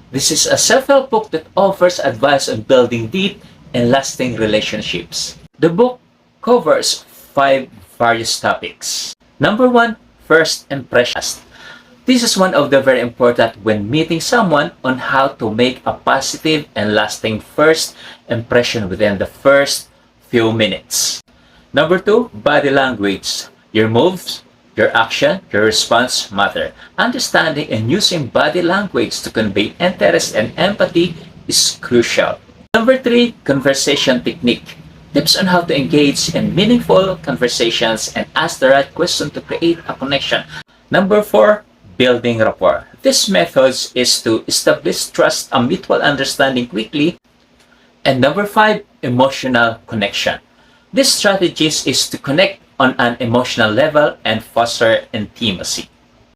This is a self-help book that offers advice on building deep and lasting relationships. The book covers 5 various topics. Number 1, first impressions. This is one of the very important when meeting someone on how to make a positive and lasting first impression within the first few minutes. Number 2, body language. Your moves, your action, your response matter. Understanding and using body language to convey interest and empathy is crucial. Number 3, conversation technique. Tips on how to engage in meaningful conversations and ask the right question to create a connection. Number 4, building rapport. This method is to establish trust and mutual understanding quickly. And number 5, emotional connection. This strategy is to connect on an emotional level and foster intimacy.